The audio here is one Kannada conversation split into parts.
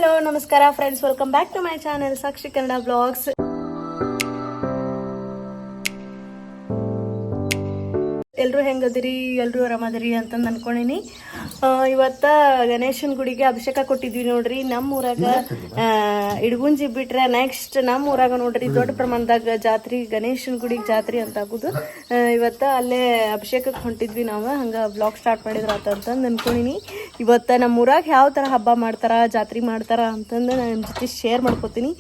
ಹಲೋ ನಮಸ್ಕಾರ friends, welcome back to my channel Sakshi Kannada blogs. ಎಲ್ಲರೂ ಹೆಂಗದಿರಿ, ಎಲ್ಲರೂ ಆರಾಮದಿರಿ ಅಂತಂದು ಅನ್ಕೊಂಡಿನಿ. ಇವತ್ತ ಗಣೇಶನ ಗುಡಿಗೆ ಅಭಿಷೇಕ ಕೊಟ್ಟಿದ್ವಿ ನೋಡ್ರಿ. ನಮ್ಮ ಊರಾಗ ಇಡಗುಂಜಿ ಬಿಟ್ರೆ ನೆಕ್ಸ್ಟ್ ನಮ್ಮ ಊರಾಗ ನೋಡ್ರಿ ದೊಡ್ಡ ಪ್ರಮಾಣದಾಗ ಜಾತ್ರೆ, ಗಣೇಶನ ಗುಡಿಗೆ ಜಾತ್ರೆ ಅಂತ ಆಗುದು. ಇವತ್ತ ಅಲ್ಲೇ ಅಭಿಷೇಕಕ್ಕೆ ಹೊಂಟಿದ್ವಿ ನಾವು. ಹಂಗೆ ಬ್ಲಾಗ್ ಸ್ಟಾರ್ಟ್ ಮಾಡಿದ್ರ ಅಂತಂದು ಅನ್ಕೊಂಡಿನಿ. ಇವತ್ತ ನಮ್ಮ ಊರಾಗ ಯಾವ ಥರ ಹಬ್ಬ ಮಾಡ್ತಾರ, ಜಾತ್ರೆ ಮಾಡ್ತಾರ ಅಂತಂದು ನಾನು ನಿಮ್ಮ ಜೊತೆ ಶೇರ್ ಮಾಡ್ಕೋತೀನಿ.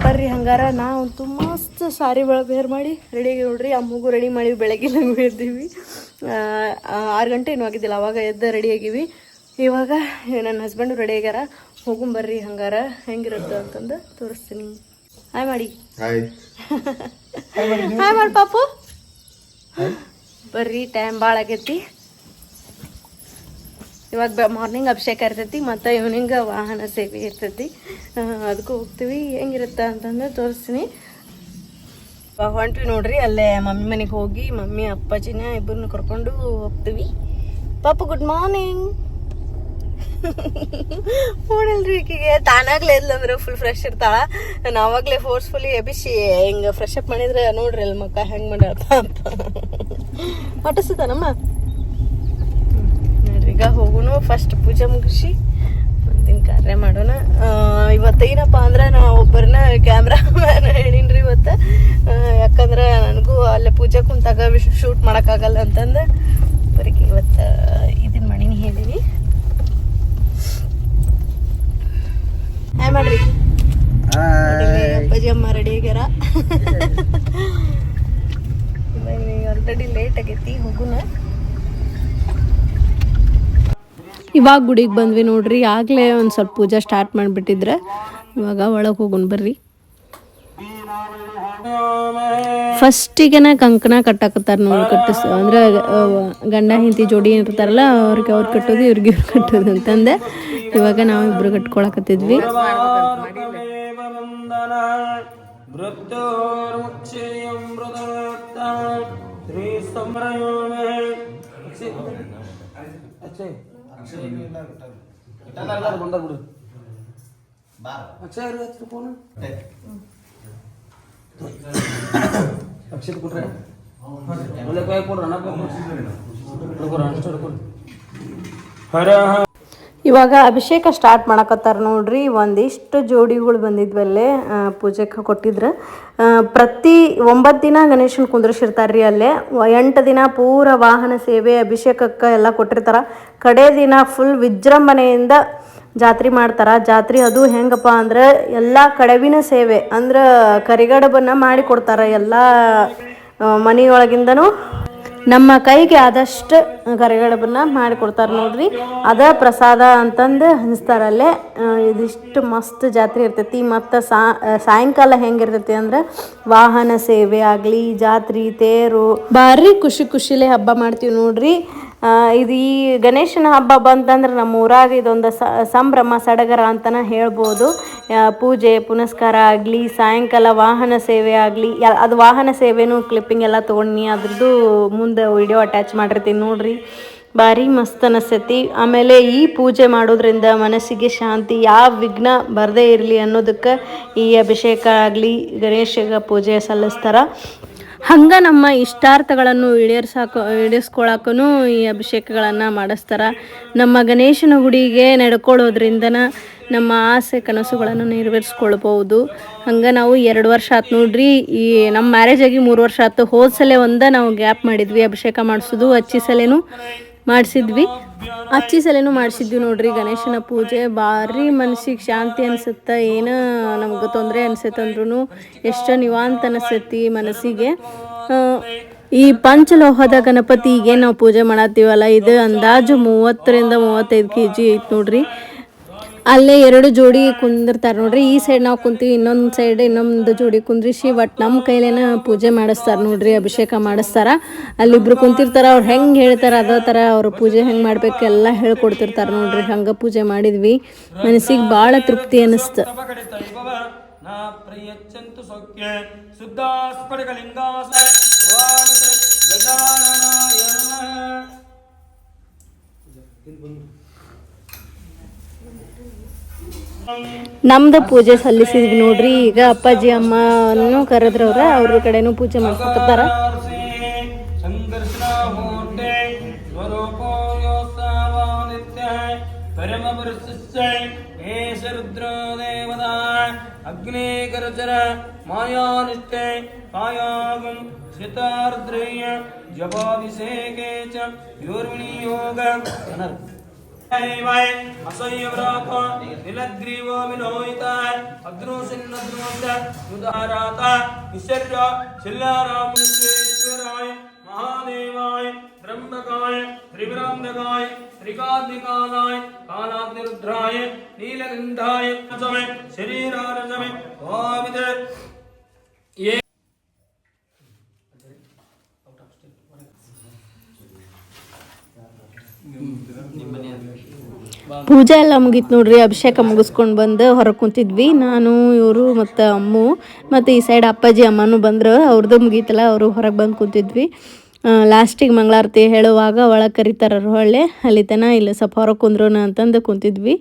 ಬರ್ರಿ ಹಂಗಾರ. ನಾವಂತೂ ಮಸ್ತ್ ಸಾರಿ ವೇರ್ ಮಾಡಿ ರೆಡಿಯಾಗಿ ನೋಡ್ರಿ. ಅಮ್ಮಗೂ ರೆಡಿ ಮಾಡಿ ಬೆಳಗ್ಗೆ ನಮಗೂ ಎದ್ದೀವಿ. 6 ಗಂಟೆ ಏನೂ ಆಗಿದ್ದಿಲ್ಲ, ಅವಾಗ ಎದ್ದು ರೆಡಿಯಾಗಿವಿ. ಇವಾಗ ನನ್ನ ಹಸ್ಬೆಂಡು ರೆಡಿ ಆಗ್ಯಾರ. ಹೋಗುಂಬರ್ರಿ ಹಂಗಾರ ಹೆಂಗಿರುತ್ತೆ ಅಂತಂದು ತೋರಿಸ್ತೀನಿ. ಹಾಯ್ ಮಾಡಿ, ಹಾಯ್ ಮಾಡಿ ಪಾಪು. ಬರ್ರಿ, ಟೈಮ್ ಭಾಳ ಆಗೈತಿ. ಇವಾಗ ಮಾರ್ನಿಂಗ್ ಅಭಿಷೇಕ ಇರ್ತೈತಿ, ಮತ್ತು ಈವ್ನಿಂಗ್ ವಾಹನ ಸೇವೆ ಇರ್ತೈತಿ. ಅದಕ್ಕೂ ಹೋಗ್ತೀವಿ. ಹೆಂಗಿರುತ್ತೆ ಅಂತಂದು ತೋರಿಸ್ತೀನಿ. ಹೊಂಟ್ವಿ ನೋಡ್ರಿ. ಅಲ್ಲೇ ಮಮ್ಮಿ ಮನೆಗೆ ಹೋಗಿ ಮಮ್ಮಿ ಅಪ್ಪಾಜಿನ ಇಬ್ಬರನ್ನ ಕರ್ಕೊಂಡು ಹೋಗ್ತೀವಿ. ಪಾಪು ಗುಡ್ ಮಾರ್ನಿಂಗ್. ನೋಡಲ್ರಿ, ಈಕಿಗೆ ತಾನಾಗ್ಲೇ ಇದ್ಲಂದ್ರೆ ಫುಲ್ ಫ್ರೆಶ್ ಇರ್ತಾಳ. ನಾನು ಆವಾಗಲೇ ಫೋರ್ಸ್ಫುಲಿ ಎಬಿಸಿ ಹಿಂಗೆ ಫ್ರೆಶ್ ಅಪ್ ಮಾಡಿದ್ರೆ ನೋಡ್ರಿ ಅಲ್ಲಿ ಮಕ್ಕ ಹೆಂಗೆ ಮಾಡ್ಯಾಳ್ತ ಅಂತ ಮಟಸುತ್ತಾನಮ್ಮ. ಈಗ ಹೋಗೋಣ, ಫಸ್ಟ್ ಪೂಜೆ ಮುಗಿಸಿ ಮುಂದಿನ ಕಾರ್ಯ ಮಾಡೋಣ. ಇವತ್ತೇನಪ್ಪ ಅಂದ್ರೆ ನಾವು ಒಬ್ಬರನ್ನ ಕ್ಯಾಮ್ರಾ ಮ್ಯಾನ್ ಹೇಳಿನ್ರಿ ಇವತ್ತು. ಯಾಕಂದ್ರೆ ನನಗೂ ಅಲ್ಲೇ ಪೂಜೆ ಕುಂತಾಗ ಶೂಟ್ ಮಾಡೋಕ್ಕಾಗಲ್ಲ ಅಂತಂದು ಬರೀ ಇವತ್ತು ಇದನ್ನ ಮಾಡೀನಿ ಹೇಳಿನಿ. ಹಾಯ್ ಮಾಡ್ರಿ. ಅಪ್ಪಾಜಿ ಅಮ್ಮ ರೆಡಿ ಆಗ್ಯಾರ. ಆಲ್ರೆಡಿ ಲೇಟ್ ಆಗೈತಿ, ಹೋಗೋಣ. ಇವಾಗ ಗುಡಿಗೆ ಬಂದ್ವಿ ನೋಡ್ರಿ. ಆಗಲೇ ಒಂದು ಸ್ವಲ್ಪ ಪೂಜೆ ಸ್ಟಾರ್ಟ್ ಮಾಡಿಬಿಟ್ಟಿದ್ರೆ ಇವಾಗ ಒಳಗೆ ಹೋಗೋಣ ಬರ್ರಿ. ಫಸ್ಟಿಗೆನ ಕಂಕಣ ಕಟ್ಟಾಕತ್ತಾರ ನೋಡಿ. ಅಂದ್ರೆ ಗಂಡ ಹೆಂಡತಿ ಜೋಡಿ ಇರ್ತಾರಲ್ಲ, ಅವ್ರಿಗೆ ಅವ್ರು ಕಟ್ಟೋದು, ಇವ್ರಿಗೆ ಇವ್ರು ಕಟ್ಟೋದು ಅಂತಂದೆ. ಇವಾಗ ನಾವು ಇಬ್ರು ಕಟ್ಕೊಳಕತ್ತಿದ್ವಿ. ಇವಾಗ ಅಭಿಷೇಕ ಸ್ಟಾರ್ಟ್ ಮಾಡಕತ್ತಾರ ನೋಡ್ರಿ. ಒಂದಿಷ್ಟು ಜೋಡಿಗಳು ಬಂದಿದ್ವಲ್ಲೇ ಪೂಜೆಗೆ ಕೊಟ್ಟಿದ್ರು. ಪ್ರತಿ 9 ದಿನ ಗಣೇಶನ ಕುಂದ್ರಿಸಿರ್ತಾರ್ರಿ ಅಲ್ಲೇ. 8 ದಿನ ಪೂರ ವಾಹನ ಸೇವೆ ಅಭಿಷೇಕಕ್ಕೆ ಎಲ್ಲ ಕೊಟ್ಟಿರ್ತಾರ. ಕಡೆ ದಿನ ಫುಲ್ ವಿಜೃಂಭಣೆಯಿಂದ ಜಾತ್ರೆ ಮಾಡ್ತಾರ. ಜಾತ್ರೆ ಅದು ಹೆಂಗಪ್ಪ ಅಂದ್ರೆ ಎಲ್ಲ ಕಡವಿನ ಸೇವೆ ಅಂದ್ರೆ ಕರಿಗಡಬನ್ನ ಮಾಡಿ ಕೊಡ್ತಾರ. ಎಲ್ಲ ಮನೆಯೊಳಗಿಂದನೂ ನಮ್ಮ ಕೈಗೆ ಆದಷ್ಟು ಕರಿಗಡಬನ್ನ ಮಾಡಿಕೊಡ್ತಾರೆ ನೋಡ್ರಿ. ಅದ ಪ್ರಸಾದ ಅಂತಂದು ಹಂಚ್ತಾರಲ್ಲೇ. ಇದಿಷ್ಟು ಮಸ್ತ್ ಜಾತ್ರೆ ಇರ್ತೈತಿ. ಮತ್ತು ಸಾಯಂಕಾಲ ಹೆಂಗಿರ್ತೈತಿ ಅಂದ್ರೆ ವಾಹನ ಸೇವೆ ಆಗಲಿ, ಜಾತ್ರೆ, ತೇರು, ಭಾರಿ ಖುಷಿಲೇ ಹಬ್ಬ ಮಾಡ್ತೀವಿ ನೋಡ್ರಿ. ಇದು ಈ ಗಣೇಶನ ಹಬ್ಬ ಬಂತಂದ್ರೆ ನಮ್ಮ ಊರಾಗ ಇದೊಂದು ಸಂಭ್ರಮ ಸಡಗರ ಅಂತಲೇ ಹೇಳ್ಬೋದು. ಪೂಜೆ ಪುನಸ್ಕಾರ ಆಗಲಿ, ಸಾಯಂಕಾಲ ವಾಹನ ಸೇವೆ ಆಗಲಿ, ಅದು ವಾಹನ ಸೇವೆನೂ ಕ್ಲಿಪ್ಪಿಂಗ್ ಎಲ್ಲ ತೊಗೊಂಡು ಅದ್ರದ್ದು ಮುಂದೆ ವಿಡಿಯೋ ಅಟ್ಯಾಚ್ ಮಾಡಿರ್ತೀನಿ ನೋಡ್ರಿ. ಭಾರಿ ಮಸ್ತ್ ಅನಿಸ್ತೈತಿ. ಆಮೇಲೆ ಈ ಪೂಜೆ ಮಾಡೋದ್ರಿಂದ ಮನಸ್ಸಿಗೆ ಶಾಂತಿ, ಯಾವ ವಿಘ್ನ ಬರದೇ ಇರಲಿ ಅನ್ನೋದಕ್ಕೆ ಈ ಅಭಿಷೇಕ ಆಗಲಿ, ಗಣೇಶಗ ಪೂಜೆ ಸಲ್ಲಿಸ್ತಾರೆ. ಹಂಗೆ ನಮ್ಮ ಇಷ್ಟಾರ್ಥಗಳನ್ನು ಈಡೇರಿಸ್ಕೊಳಕ್ಕೂ ಈ ಅಭಿಷೇಕಗಳನ್ನು ಮಾಡಿಸ್ತಾರೆ. ನಮ್ಮ ಗಣೇಶನ ಗುಡಿಗೆ ನಡ್ಕೊಳ್ಳೋದ್ರಿಂದನ ನಮ್ಮ ಆಸೆ ಕನಸುಗಳನ್ನು ನೆರವೇರಿಸ್ಕೊಳ್ಬೋದು. ಹಂಗೆ ನಾವು 2 ವರ್ಷ ಆಯ್ತು ನೋಡ್ರಿ. ಈ ನಮ್ಮ ಮ್ಯಾರೇಜ್ ಆಗಿ 3 ವರ್ಷ ಆಯ್ತು. ಹೋದ ಸಲ ನಾವು ಗ್ಯಾಪ್ ಮಾಡಿದ್ವಿ ಅಭಿಷೇಕ ಮಾಡಿಸೋದು. ಅಚ್ಚಿ ಸಲೇನೂ ಮಾಡಿಸಿದ್ವಿ ನೋಡ್ರಿ ಗಣೇಶನ ಪೂಜೆ. ಭಾರಿ ಮನಸ್ಸಿಗೆ ಶಾಂತಿ ಅನಿಸುತ್ತೆ. ಏನೋ ನಮ್ಗೆ ತೊಂದರೆ ಅನಿಸುತ್ತಂದ್ರೂ ಎಷ್ಟು ನಿವಾಂತ ಅನಿಸ್ತೈತಿ ಮನಸ್ಸಿಗೆ. ಈ ಪಂಚಲೋಹದ ಗಣಪತಿಗೆ ನಾವು ಪೂಜೆ ಮಾಡತ್ತೀವಲ್ಲ, ಇದು ಅಂದಾಜು 30ರಿಂದ 35 kg ಐತೆ ನೋಡ್ರಿ. ಅಲ್ಲೇ 2 ಜೋಡಿ ಕುಂದಿರ್ತಾರೆ ನೋಡ್ರಿ. ಈ ಸೈಡ್ ನಾವು ಕುಂತೀವಿ, ಇನ್ನೊಂದು ಸೈಡ್ ಇನ್ನೊಂದು ಜೋಡಿ ಕುಂದ್ರಿಸಿ ಒಟ್ಟು ನಮ್ಮ ಕೈಲೇನ ಪೂಜೆ ಮಾಡಿಸ್ತಾರೆ ನೋಡ್ರಿ, ಅಭಿಷೇಕ ಮಾಡಿಸ್ತಾರ. ಅಲ್ಲಿಬ್ರು ಕುಂತಿರ್ತಾರೆ. ಅವ್ರು ಹೆಂಗೆ ಹೇಳ್ತಾರೆ ಅದೇ ಥರ ಅವ್ರು ಪೂಜೆ ಹೆಂಗೆ ಮಾಡ್ಬೇಕು ಎಲ್ಲ ಹೇಳ್ಕೊಡ್ತಿರ್ತಾರೆ ನೋಡ್ರಿ. ಹಂಗೆ ಪೂಜೆ ಮಾಡಿದ್ವಿ. ಮನಸ್ಸಿಗೆ ಭಾಳ ತೃಪ್ತಿ ಅನ್ನಿಸ್ತು. ನಮ್ದು ಪೂಜೆ ಸಲ್ಲಿಸಿದ್ವಿ ನೋಡ್ರಿ. ಈಗ ಅಪ್ಪಾಜಿ ಅಮ್ಮನ್ನು ಕರೆದ್ರವ್ರ ಅವ್ರ ಕಡೆನೂ ಪೂಜೆ ಮಾಡ್ಸಕತ್ತಾರ. ಅಗ್ನೇಕರಚರ ಮಾಯಾನಿಷ್ಠೆ ಕಾಯಾಗಂ ಶ್ರಿತಾರ್ದ್ರೇಯ ಜಪಾಭಿಷೇಕೆ ಚ ಯೋರ್ವಿನಿಯೋಗ असह्यव्रात नीलग्रीवो विनोहिता अग्नोसिन्नद्रोत उदाराता विसर्य शिलारामेश्वराय महादेवाय त्र्यंबकाय त्रिपुरांतकाय त्रिकाग्निकालाय कालाग्निरुद्राय नीलकंठाय समय शरीरारजमे भावित ये ಪೂಜೆ ಎಲ್ಲ ಮುಗೀತು ನೋಡ್ರಿ. ಅಭಿಷೇಕ ಮುಗಿಸ್ಕೊಂಡು ಬಂದು ಹೊರಗೆ ಕುಂತಿದ್ವಿ, ನಾನು ಇವರು ಮತ್ತು ಅಮ್ಮು ಮತ್ತು ಈ ಸೈಡ್ ಅಪ್ಪಾಜಿ ಅಮ್ಮನೂ ಬಂದರು. ಅವ್ರದ್ದು ಮುಗೀತಲ್ಲ, ಅವರು ಹೊರಗೆ ಬಂದು ಕುಂತಿದ್ವಿ. ಲಾಸ್ಟಿಗೆ ಮಂಗಳಾರತಿ ಹೇಳುವಾಗ ಒಳಗೆ ಕರಿತಾರ ಹೊಳ್ಳೆ, ಅಲ್ಲಿ ತನ ಇಲ್ಲ ಸ್ವಲ್ಪ ಹೊರಗೆ ಕುಂದ್ರೋಣ ಅಂತಂದು ಕುಂತಿದ್ವಿ.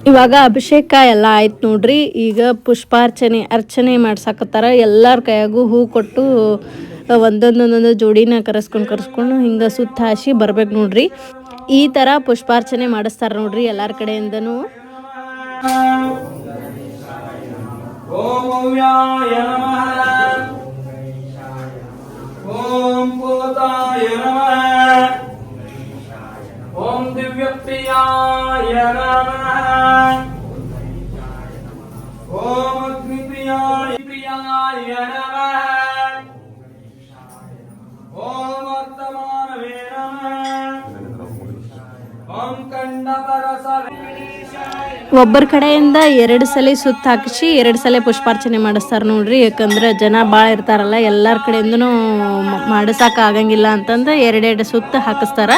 ಇವಾಗ ಅಭಿಷೇಕ ಎಲ್ಲ ಆಯ್ತು ನೋಡ್ರಿ. ಈಗ ಅರ್ಚನೆ ಮಾಡ್ಸಾಕತ್ತಾರ. ಎಲ್ಲರ ಕೈಯಾಗೂ ಹೂ ಕೊಟ್ಟು ಒಂದೊಂದೊಂದೊಂದು ಜೋಡಿನ ಕರೆಸ್ಕೊಂಡು ಹಿಂಗೆ ಸುತ್ತ ಹಾಸಿ ಬರ್ಬೇಕು ನೋಡ್ರಿ. ಈ ಥರ ಪುಷ್ಪಾರ್ಚನೆ ಮಾಡಿಸ್ತಾರೆ ನೋಡ್ರಿ ಎಲ್ಲರ ಕಡೆಯಿಂದನೂ. ಓಂ ಭೂತಾಯ ನಮಃ ಓಂ ದಿವ್ಯಪ್ರಿಯಾಯ ನಮಃ ಓಂ ಅಗ್ನಿಪ್ರಿಯಾಯ ನಮಃ ಓಂ ವರ್ತಮಾನವೇ ನಮಃ ಓಂ ಕಂಡಪರಸವೇ. ಒಬ್ಬರ ಕಡೆಯಿಂದ 2 ಸಲ ಸುತ್ತ ಹಾಕಿಸಿ 2 ಸಲ ಪುಷ್ಪಾರ್ಚನೆ ಮಾಡಿಸ್ತಾರೆ ನೋಡ್ರಿ. ಯಾಕಂದ್ರೆ ಜನ ಭಾಳ ಇರ್ತಾರಲ್ಲ, ಎಲ್ಲರ ಕಡೆಯಿಂದನೂ ಮಾಡಿಸಕ್ಕೆ ಆಗಂಗಿಲ್ಲ ಅಂತಂದು 2 ಸುತ್ತ ಹಾಕಿಸ್ತಾರ.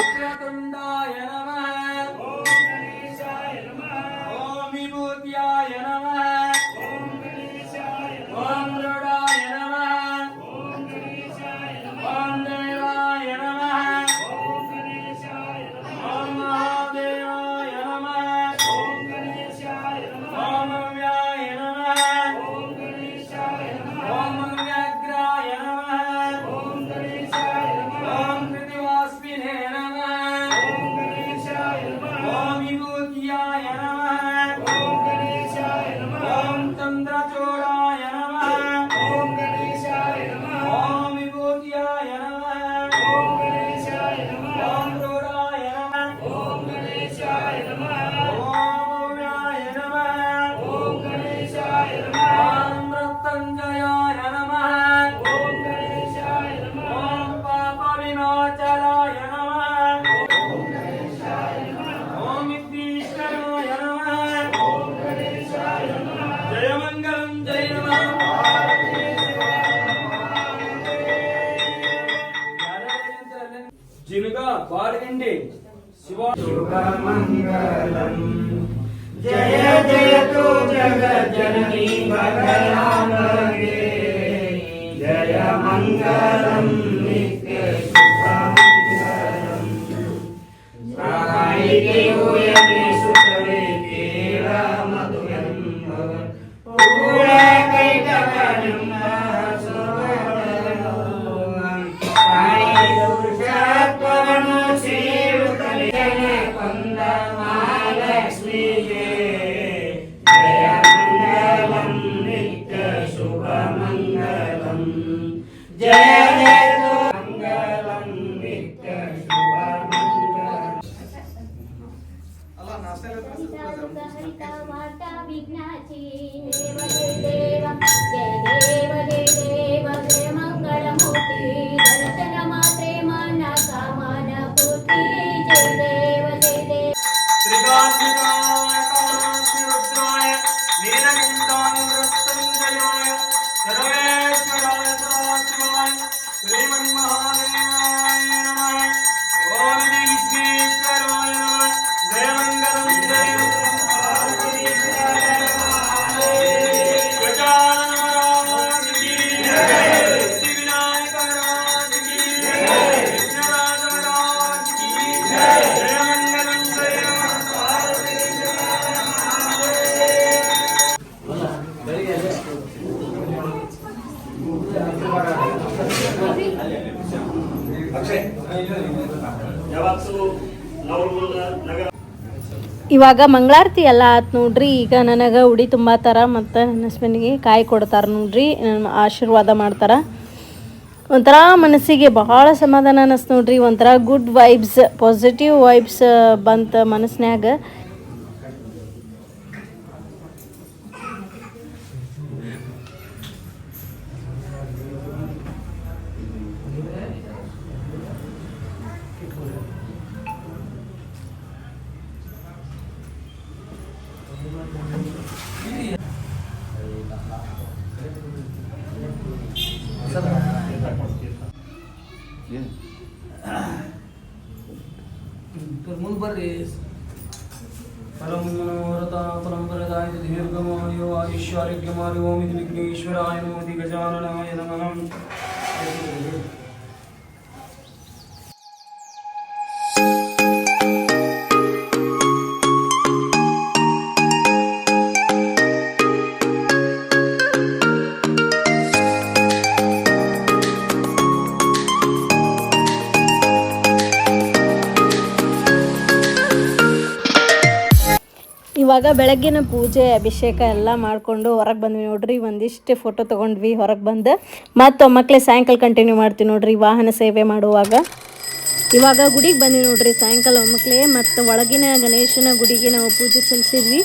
ಓಂ ಬಾಲ್ಗಂಡಿ ಶಿವ जय जय तु जगत जननी भगवानगे जय मंगलम नित्य शुभमंगलम साईके होयते सुतवे केला मधुरम पूरा कैतवनम सुवरणम साई दुर्गात्वनो सेवकले पंदमालक्ष्मी विघ्नाची देव जय देव जय देव जय मंगलमूर्ती दर्शन मात्रे मन कामन पूर्ती जय देव जय देव त्रिकाग्निकाय कालाग्निरुद्राय नीलकण्ठाय सर्वेश्वराय सदाशिवाय श्रीमन्महादेवाय नमः ओम विघ्नेश्वराय नमः जय मंगलम जय ಇವಾಗ ಮಂಗಳಾರತಿ ಎಲ್ಲ ಆಯ್ತು ನೋಡ್ರಿ. ಈಗ ನನಗೆ ಉಡಿ ತುಂಬಾತಾರ ಮತ್ತು ನನ್ನ ಹಸ್ಬೆಂಡ್ಗೆ ಕಾಯಿ ಕೊಡ್ತಾರೆ ನೋಡ್ರಿ, ನನ್ನ ಆಶೀರ್ವಾದ ಮಾಡ್ತಾರೆ. ಒಂಥರ ಮನಸ್ಸಿಗೆ ಬಹಳ ಸಮಾಧಾನ ಅನ್ನಿಸ್ತು ನೋಡ್ರಿ. ಒಂಥರ ಗುಡ್ ವೈಬ್ಸ್, ಪಾಸಿಟಿವ್ ವೈಬ್ಸ್ ಬಂತ ಮನಸ್ಸಿನಾಗ. ಮುಂದೆ ಬರ್ರಿ. ಪರಂಪರದಾಯ ದೀರ್ಘಮಾಯು ಆಯುಷ್ಯಾರೋಗ್ಯಮಾರಿ ಓಂ ಇದು ವಿಘ್ನೇಶ್ವರಾಯ ನಮೋ ಗಜಾನನಾಯ ನಮಃ. ಇವಾಗ ಬೆಳಗ್ಗಿನ ಪೂಜೆ ಅಭಿಷೇಕ ಎಲ್ಲ ಮಾಡಿಕೊಂಡು ಹೊರಗೆ ಬಂದ್ವಿ ನೋಡ್ರಿ. ಒಂದಿಷ್ಟು ಫೋಟೋ ತೊಗೊಂಡ್ವಿ ಹೊರಗೆ ಬಂದು. ಮತ್ತು ಮಕ್ಕಳೇ ಸಾಯಂಕಾಲ ಕಂಟಿನ್ಯೂ ಮಾಡ್ತೀವಿ ನೋಡ್ರಿ ವಾಹನ ಸೇವೆ ಮಾಡುವಾಗ. ಇವಾಗ ಗುಡಿಗೆ ಬಂದ್ವಿ ನೋಡ್ರಿ ಸಾಯಂಕಾಲ ಮಕ್ಕಳೇ. ಮತ್ತು ಒಳಗಿನ ಗಣೇಶನ ಗುಡಿಗೆ ನಾವು ಪೂಜೆ ಸಲ್ಲಿಸಿದ್ವಿ.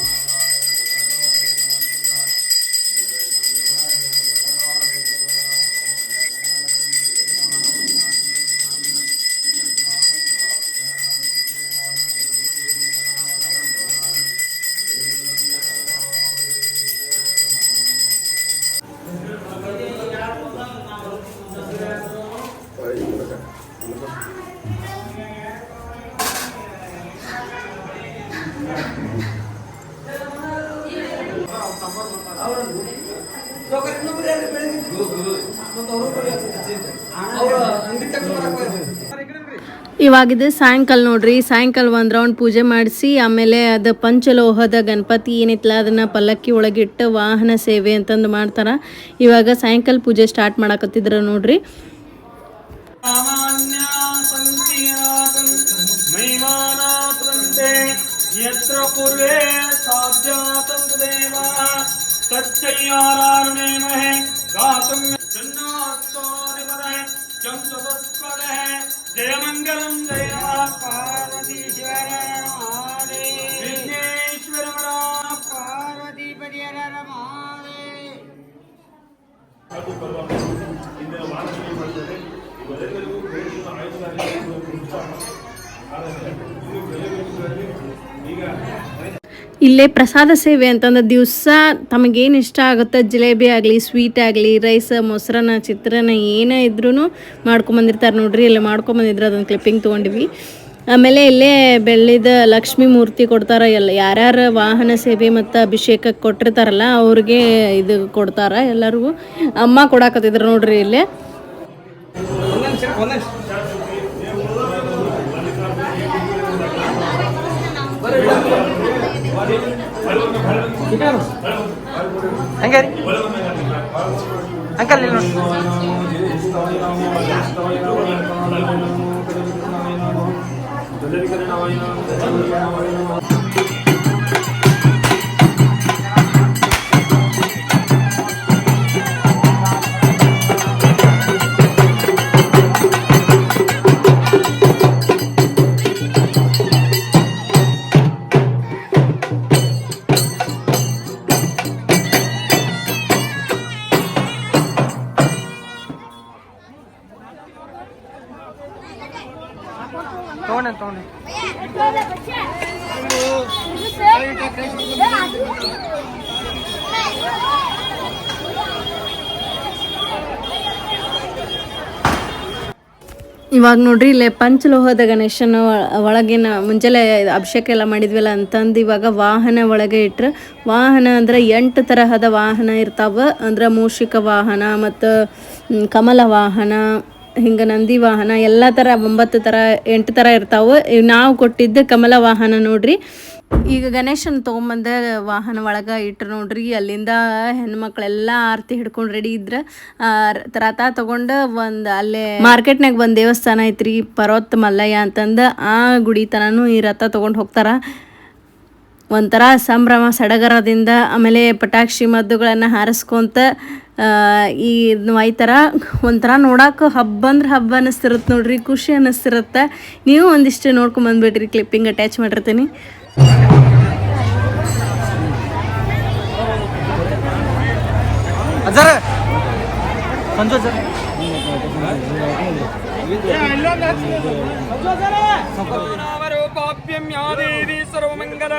ಇವಾಗಿದ್ದು ಸಾಯಂಕಾಲ ನೋಡ್ರಿ. ಸಾಯಂಕಾಲ ಒಂದು ರೌಂಡ್ ಪೂಜೆ ಮಾಡಿಸಿ ಆಮೇಲೆ ಅದು ಪಂಚಲೋಹದ ಗಣಪತಿ ಏನೈತಲ್ಲ ಅದನ್ನು ಪಲ್ಲಕ್ಕಿ ಒಳಗಿಟ್ಟು ವಾಹನ ಸೇವೆ ಅಂತಂದು ಮಾಡ್ತಾರೆ. ಇವಾಗ ಸಾಯಂಕಾಲ ಪೂಜೆ ಸ್ಟಾರ್ಟ್ ಮಾಡಕತ್ತಿದ್ರು ನೋಡ್ರಿ. यत्र पूर्वे साध्यातं देवः तच्चैयारारुणेमहे गातुं जन्नात्सादिपदः जं तपस्पदः जयमङ्गलं जय पार्वतीश्वर महादेव विघ्नेश्वर पार्वतीपति हर महादेव. ಇಲ್ಲೇ ಪ್ರಸಾದ ಸೇವೆ ಅಂತಂದ್ರೆ ದಿವಸ ತಮಗೇನು ಇಷ್ಟ ಆಗುತ್ತೆ, ಜಿಲೇಬಿ ಆಗಲಿ, ಸ್ವೀಟ್ ಆಗಲಿ, ರೈಸ್, ಮೊಸರನ್ನ, ಚಿತ್ರಾನ್ನ ಏನೇ ಇದ್ರೂ ಮಾಡ್ಕೊಂಬಂದಿರ್ತಾರೆ ನೋಡ್ರಿ. ಇಲ್ಲಿ ಮಾಡ್ಕೊಂಬಂದಿದ್ರು, ಅದೊಂದು ಕ್ಲಿಪ್ಪಿಂಗ್ ತೊಗೊಂಡ್ವಿ. ಆಮೇಲೆ ಇಲ್ಲೇ ಬೆಳ್ಳಿದ ಲಕ್ಷ್ಮೀ ಮೂರ್ತಿ ಕೊಡ್ತಾರೆ. ಯಾರ್ಯಾರು ವಾಹನ ಸೇವೆ ಮತ್ತು ಅಭಿಷೇಕಕ್ಕೆ ಕೊಟ್ಟಿರ್ತಾರಲ್ಲ ಅವ್ರಿಗೆ ಇದು ಕೊಡ್ತಾರೆ ಎಲ್ಲರಿಗೂ. ಅಮ್ಮ ಕೊಡಾಕತ್ತಿದ್ರು ನೋಡ್ರಿ ಇಲ್ಲೇ. ಹಂಗೆ ರೀ ಅಂಕಲ್ ಇಲ್ಲ ತಗೊಂಡೆ ಇವಾಗ ನೋಡ್ರಿ ಇಲ್ಲೇ ಪಂಚಲೋಹದ ಗಣೇಶನ ಒಳಗಿನ ಮುಂಚೆಲೆ ಅಭಿಷೇಕ ಎಲ್ಲ ಮಾಡಿದ್ವಲ್ಲ ಅಂತಂದು ಇವಾಗ ವಾಹನ ಒಳಗೆ ಇಟ್ರೆ, ವಾಹನ ಅಂದ್ರೆ 8 ತರಹದ ವಾಹನ ಇರ್ತಾವೆ. ಅಂದ್ರೆ ಮೂಷಿಕ ವಾಹನ ಮತ್ತು ಕಮಲ ವಾಹನ, ಹಿಂಗೆ ನಂದಿ ವಾಹನ, ಎಲ್ಲ ಥರ 9 ಥರ 8 ಥರ ಇರ್ತಾವೆ. ನಾವು ಕೊಟ್ಟಿದ್ದ ಕಮಲ ವಾಹನ ನೋಡ್ರಿ. ಈಗ ಗಣೇಶನ ತೊಗೊಂಬಂದ ವಾಹನ ಒಳಗೆ ಇಟ್ರು ನೋಡ್ರಿ. ಅಲ್ಲಿಂದ ಹೆಣ್ಮಕ್ಳೆಲ್ಲ ಆರತಿ ಹಿಡ್ಕೊಂಡು ರೆಡಿ ಇದ್ರೆ ರಥ ತೊಗೊಂಡು ಅಲ್ಲೇ ಮಾರ್ಕೆಟ್ನಾಗ ಒಂದು ದೇವಸ್ಥಾನ ಐತ್ರಿ, ಪರ್ವತ ಮಲ್ಲಯ್ಯ ಅಂತಂದು, ಆ ಗುಡಿ ತನೂ ಈ ರಥ ತೊಗೊಂಡು ಹೋಗ್ತಾರೆ. ಒಂಥರ ಸಂಭ್ರಮ ಸಡಗರದಿಂದ. ಆಮೇಲೆ ಪಟಾಕ್ಷಿ ಮದ್ದುಗಳನ್ನು ಹಾರಿಸ್ಕೊಂತ ಈ ಒಯ್ತಾರ. ಒಂಥರ ನೋಡೋಕೆ ಹಬ್ಬ ಅಂದ್ರೆ ಹಬ್ಬ ಅನ್ನಿಸ್ತಿರುತ್ತೆ ನೋಡ್ರಿ, ಖುಷಿ ಅನ್ನಿಸ್ತಿರುತ್ತೆ. ನೀವು ಒಂದಿಷ್ಟು ನೋಡ್ಕೊಂಬಂದ್ಬಿಡ್ರಿ, ಕ್ಲಿಪ್ಪಿಂಗ್ ಅಟ್ಯಾಚ್ ಮಾಡಿರ್ತೀನಿ. ಅಜ್ಜಾರ ಸಂಜು ಅಜ್ಜಾರ ದೇವಿ ಸರ್ವಮಂಗಲ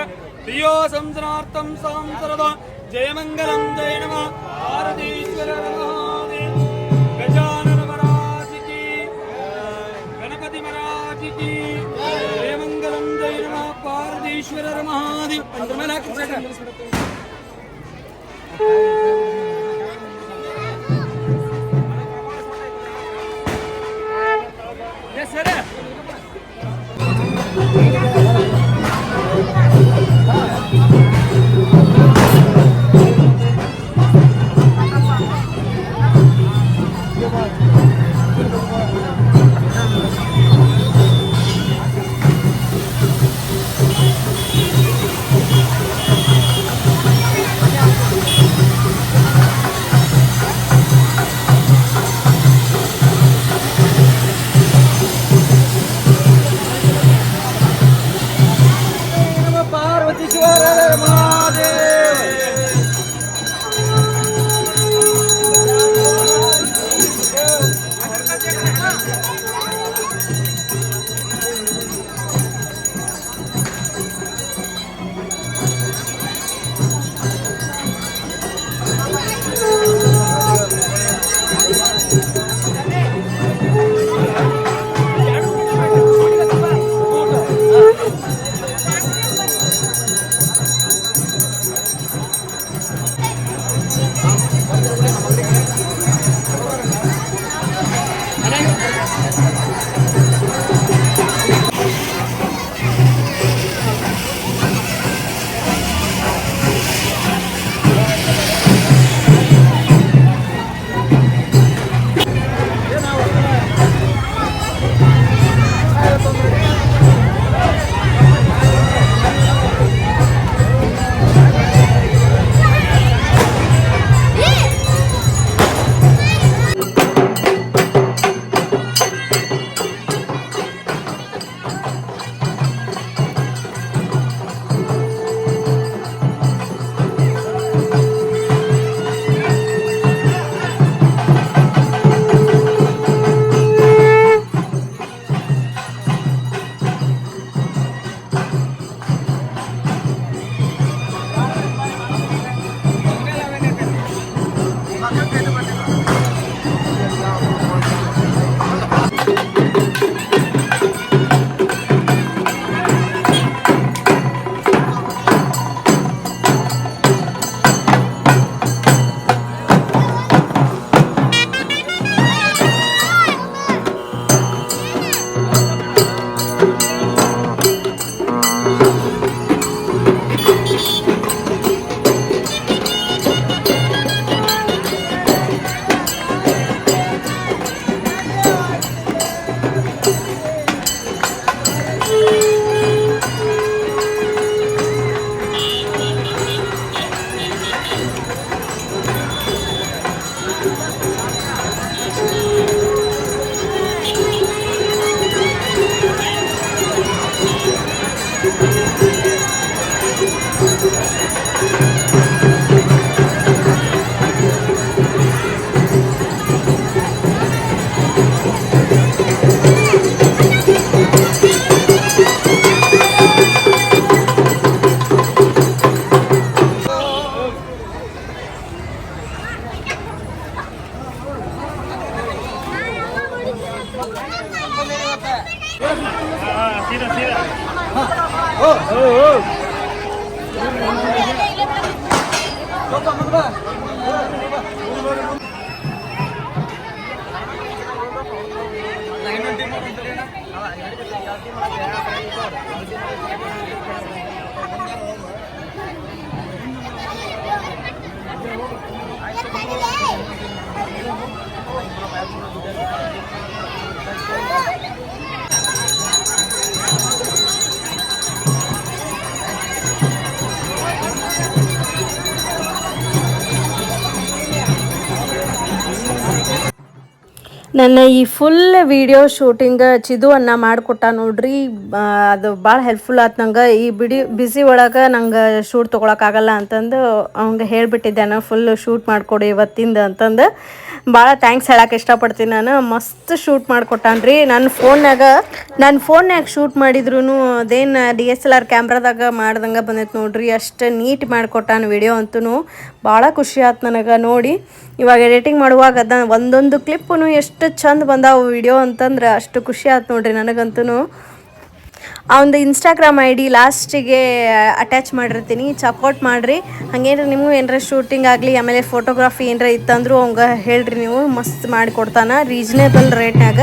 ಪ್ರಿಯೋ ಸಂಸನಾರ್ಥಂ ಸಂಸರದ ಜಯಮಂಗಲಂ ಜಯ ನಮಃ ಪಾರ್ವತೀಶ್ವರ ಗಜಾನನ ಮಹಾರಾಜ ಕಿ, ಗಣಪತಿ ಮಹಾರಾಜ ಕಿ, ಜಯಮಂಗಲಂ ಜಯ ನಮಃ ಪಾರ್ವತೀಶ್ವರ ಮಹಾದೇವ. ಸೀದಾ ಸೀದಾ ನನ್ನ ಈ ಫುಲ್ ವಿಡಿಯೋ ಶೂಟಿಂಗ್ ಚಿದು ಅನ್ನ ಮಾಡಿಕೊಟ್ಟ ನೋಡ್ರಿ. ಅದು ಭಾಳ ಹೆಲ್ಪ್ಫುಲ್ ಆಯ್ತು ನಂಗೆ. ಈ ಬಿಸಿ ಒಳಗೆ ನಂಗೆ ಶೂಟ್ ತೊಗೊಳಕ್ಕಾಗಲ್ಲ ಅಂತಂದು ಅವಂಗೆ ಹೇಳಿಬಿಟ್ಟಿದ್ದೆ ನಾನು, ಫುಲ್ ಶೂಟ್ ಮಾಡಿಕೊಡಿ ಇವತ್ತಿಂದ ಅಂತಂದು. ಭಾಳ ಥ್ಯಾಂಕ್ಸ್ ಹೇಳಕ್ಕೆ ಇಷ್ಟಪಡ್ತೀನಿ ನಾನು. ಮಸ್ತ್ ಶೂಟ್ ಮಾಡಿಕೊಟ್ಟಾನ್ರಿ. ನನ್ನ ಫೋನ್ಯಾಗ ಶೂಟ್ ಮಾಡಿದ್ರು ಅದೇನು DSLR ಕ್ಯಾಮ್ರಾದಾಗ ಮಾಡ್ದಂಗೆ ಬಂದೈತೆ ನೋಡ್ರಿ. ಅಷ್ಟು ನೀಟ್ ಮಾಡಿಕೊಟ್ಟಾನ ವಿಡಿಯೋ ಅಂತೂ. ಭಾಳ ಖುಷಿ ಆಯ್ತು ನನಗೆ ನೋಡಿ. ಇವಾಗ ಎಡಿಟಿಂಗ್ ಮಾಡುವಾಗ ಒಂದೊಂದು ಕ್ಲಿಪ್ಪು ಎಷ್ಟು ಚಂದ ಬಂದಾವು ವಿಡಿಯೋ ಅಂತಂದ್ರೆ ಅಷ್ಟು ಖುಷಿ ಆಯ್ತು ನೋಡ್ರಿ ನನಗಂತೂ. ಅವನದು ಇನ್ಸ್ಟಾಗ್ರಾಮ್ ID ಲಾಸ್ಟಿಗೆ ಅಟ್ಯಾಚ್ ಮಾಡಿರ್ತೀನಿ, ಚೆಕ್ಔಟ್ ಮಾಡಿರಿ. ಹಾಗೇನ್ರಿ ನಿಮಗೂ ಏನಾರ ಶೂಟಿಂಗ್ ಆಗಲಿ ಆಮೇಲೆ ಫೋಟೋಗ್ರಾಫಿ ಏನಾರ ಇತ್ತಂದ್ರೂ ಅವಂಗೆ ಹೇಳ್ರಿ, ನೀವು ಮಸ್ತ್ ಮಾಡಿಕೊಡ್ತಾನೆ ರೀಸನೇಬಲ್ ರೇಟ್ನಾಗ.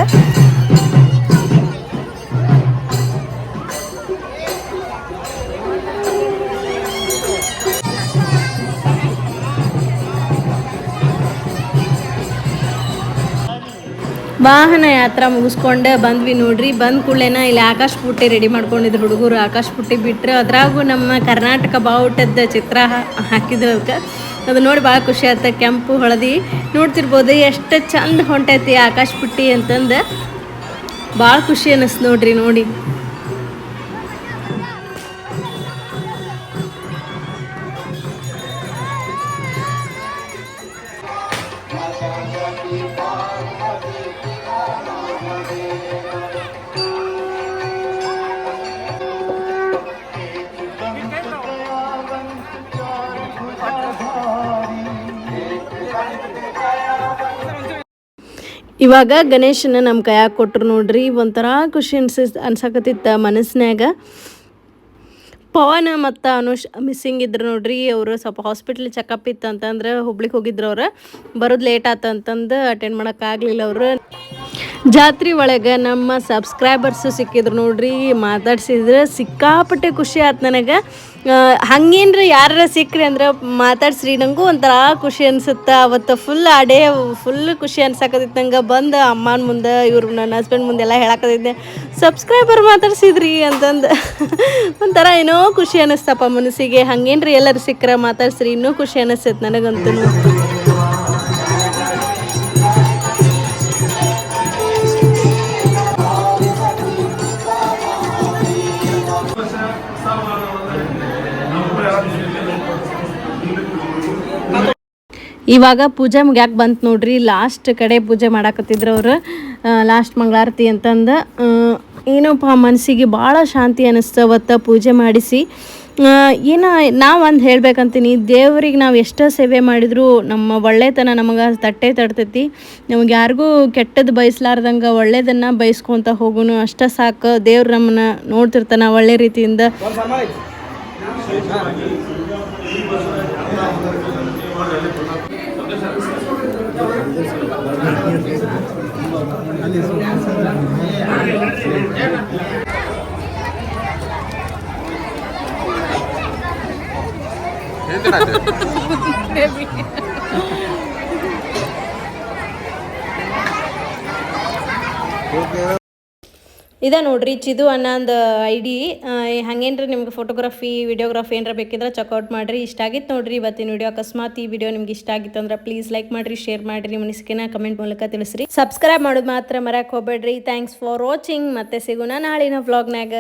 ವಾಹನ ಯಾತ್ರಾ ಮುಗಿಸ್ಕೊಂಡು ಬಂದ್ವಿ ನೋಡ್ರಿ. ಬಂದ ಕೂಡಲೇನ ಇಲ್ಲಿ ಆಕಾಶ ಪುಟ್ಟಿ ರೆಡಿ ಮಾಡ್ಕೊಂಡಿದ್ರು ಹುಡುಗರು. ಆಕಾಶ ಪುಟ್ಟಿ ಬಿಟ್ಟರೆ ಅದ್ರಾಗೂ ನಮ್ಮ ಕರ್ನಾಟಕ ಬಾವುಟದ ಚಿತ್ರ ಹಾಕಿದ್ರು. ಅದಕ್ಕೆ ಅದು ನೋಡಿ ಭಾಳ ಖುಷಿ ಆಯ್ತು. ಕೆಂಪು ಹಳದಿ ನೋಡ್ತಿರ್ಬೋದು ಎಷ್ಟು ಚಂದ ಹೊಂಟೈತಿ ಆಕಾಶ ಪುಟ್ಟಿ ಅಂತಂದು. ಭಾಳ ಖುಷಿ ಅನ್ನಿಸ್ತು ನೋಡ್ರಿ ನೋಡಿ. ಇವಾಗ ಗಣೇಶನ ನಮ್ಮ ಕೈಯಾಗ ಕೊಟ್ಟರು ನೋಡ್ರಿ. ಒಂಥರ ಖುಷಿ ಅನ್ಸಕತ್ತಿತ್ತು ಮನಸ್ಸಿನಾಗ. ಪವನ್ ಮತ್ತು ಅನುಷ್ ಮಿಸ್ಸಿಂಗ್ ಇದ್ರು ನೋಡ್ರಿ. ಅವರು ಸ್ವಲ್ಪ ಹಾಸ್ಪಿಟ್ಲ್ ಚೆಕಪ್ ಇತ್ತು ಅಂತಂದ್ರೆ ಹುಬ್ಳಿಗೆ ಹೋಗಿದ್ರು. ಅವ್ರು ಬರೋದು ಲೇಟ್ ಆಯ್ತು ಅಂತಂದು ಅಟೆಂಡ್ ಮಾಡೋಕ್ಕಾಗಲಿಲ್ಲ ಅವರು. ಜಾತ್ರೆ ಒಳಗೆ ನಮ್ಮ ಸಬ್ಸ್ಕ್ರೈಬರ್ಸು ಸಿಕ್ಕಿದ್ರು ನೋಡ್ರಿ. ಮಾತಾಡ್ಸಿದ್ರೆ ಸಿಕ್ಕಾಪಟ್ಟೆ ಖುಷಿ ಆಯ್ತು ನನಗೆ. ಹಂಗೇನ್ರಿ ಯಾರ ಸಿಕ್ಕ್ರಿ ಅಂದ್ರೆ ಮಾತಾಡ್ಸ್ರಿ, ನನಗೂ ಒಂಥರ ಖುಷಿ ಅನ್ಸುತ್ತೆ. ಅವತ್ತು ಫುಲ್ ಆ ಡೇ ಫುಲ್ ಖುಷಿ ಅನ್ಸಕತ್ತಿತ್ತು ನಂಗೆ. ಬಂದು ಅಮ್ಮನ ಮುಂದೆ ಇವ್ರು ನನ್ನ ಹಸ್ಬೆಂಡ್ ಮುಂದೆಲ್ಲ ಹೇಳಕತ್ತಿದ್ದೆ, ಸಬ್ಸ್ಕ್ರೈಬರ್ ಮಾತಾಡ್ಸಿದ್ರಿ ಅಂತಂದು. ಒಂಥರ ಏನೋ ಖುಷಿ ಅನ್ನಿಸ್ತಪ್ಪ ಮನಸ್ಸಿಗೆ. ಹಂಗೇನ್ರಿ ಎಲ್ಲರೂ ಸಿಕ್ಕರೆ ಮಾತಾಡ್ಸ್ರಿ, ಇನ್ನೂ ಖುಷಿ ಅನ್ನಿಸ್ತೈತೆ ನನಗಂತೂ. ಇವಾಗ ಪೂಜೆ ಮುಗ್ಯಾಕೆ ಬಂತು ನೋಡ್ರಿ. ಲಾಸ್ಟ್ ಕಡೆ ಪೂಜೆ ಮಾಡಾಕತ್ತಿದ್ರು ಅವರು, ಲಾಸ್ಟ್ ಮಂಗಳಾರತಿ ಅಂತಂದು. ಏನಪ್ಪ ಮನಸ್ಸಿಗೆ ಭಾಳ ಶಾಂತಿ ಅನ್ನಿಸ್ತು ಅವತ್ತು ಪೂಜೆ ಮಾಡಿಸಿ. ಏನೋ ನಾವು ಒಂದು ಹೇಳ್ಬೇಕಂತೀನಿ, ದೇವ್ರಿಗೆ ನಾವು ಎಷ್ಟೋ ಸೇವೆ ಮಾಡಿದರೂ ನಮ್ಮ ಒಳ್ಳೆತನ ನಮಗೆ ತಡ್ತೈತಿ. ನಮಗೆ ಯಾರಿಗೂ ಕೆಟ್ಟದ್ದು ಬಯಸ್ಲಾರ್ದಂಗೆ ಒಳ್ಳೇದನ್ನು ಬಯಸ್ಕೊತ ಹೋಗೋನು ಅಷ್ಟೇ ಸಾಕು. ದೇವ್ರು ನಮ್ಮನ್ನ ನೋಡ್ತಿರ್ತಾನೆ ಒಳ್ಳೆ ರೀತಿಯಿಂದ. ಇದ ನೋಡ್ರಿ ಚಿದು ಅನ್ನೊಂದು ID. ಹಂಗೇನ್ರಿ ನಿಮ್ಗೆ ಫೋಟೋಗ್ರಫಿ ವಿಡಿಯೋಗ್ರಫಿ ಏನಾರ ಬೇಕಿದ್ರೆ ಚೆಕ್ಔಟ್ ಮಾಡಿರಿ. ಇಷ್ಟ ಆಗಿತ್ತು ನೋಡ್ರಿ ಇವತ್ತಿನ ವಿಡಿಯೋ. ಅಕಸ್ಮಾತ್ ಈ ವಿಡಿಯೋ ನಿಮ್ಗೆ ಇಷ್ಟ ಆಗಿತ್ತು ಅಂದ್ರೆ ಪ್ಲೀಸ್ ಲೈಕ್ ಮಾಡಿರಿ, ಶೇರ್ ಮಾಡಿರಿ, ನಿಮ್ಮ ಅನಿಸಿಕೆನ ಕಮೆಂಟ್ ಮೂಲಕ ತಿಳಿಸ್ರಿ. ಸಬ್ಸ್ಕ್ರೈಬ್ ಮಾಡೋದು ಮಾತ್ರ ಮರೆಯಕ್ಕೆ ಹೋಗ್ಬೇಡ್ರಿ. Thanks for watching. ಮತ್ತೆ ಸಿಗೋಣ ನಾಳಿನ ವ್ಲಾಗ್ನಾಗ.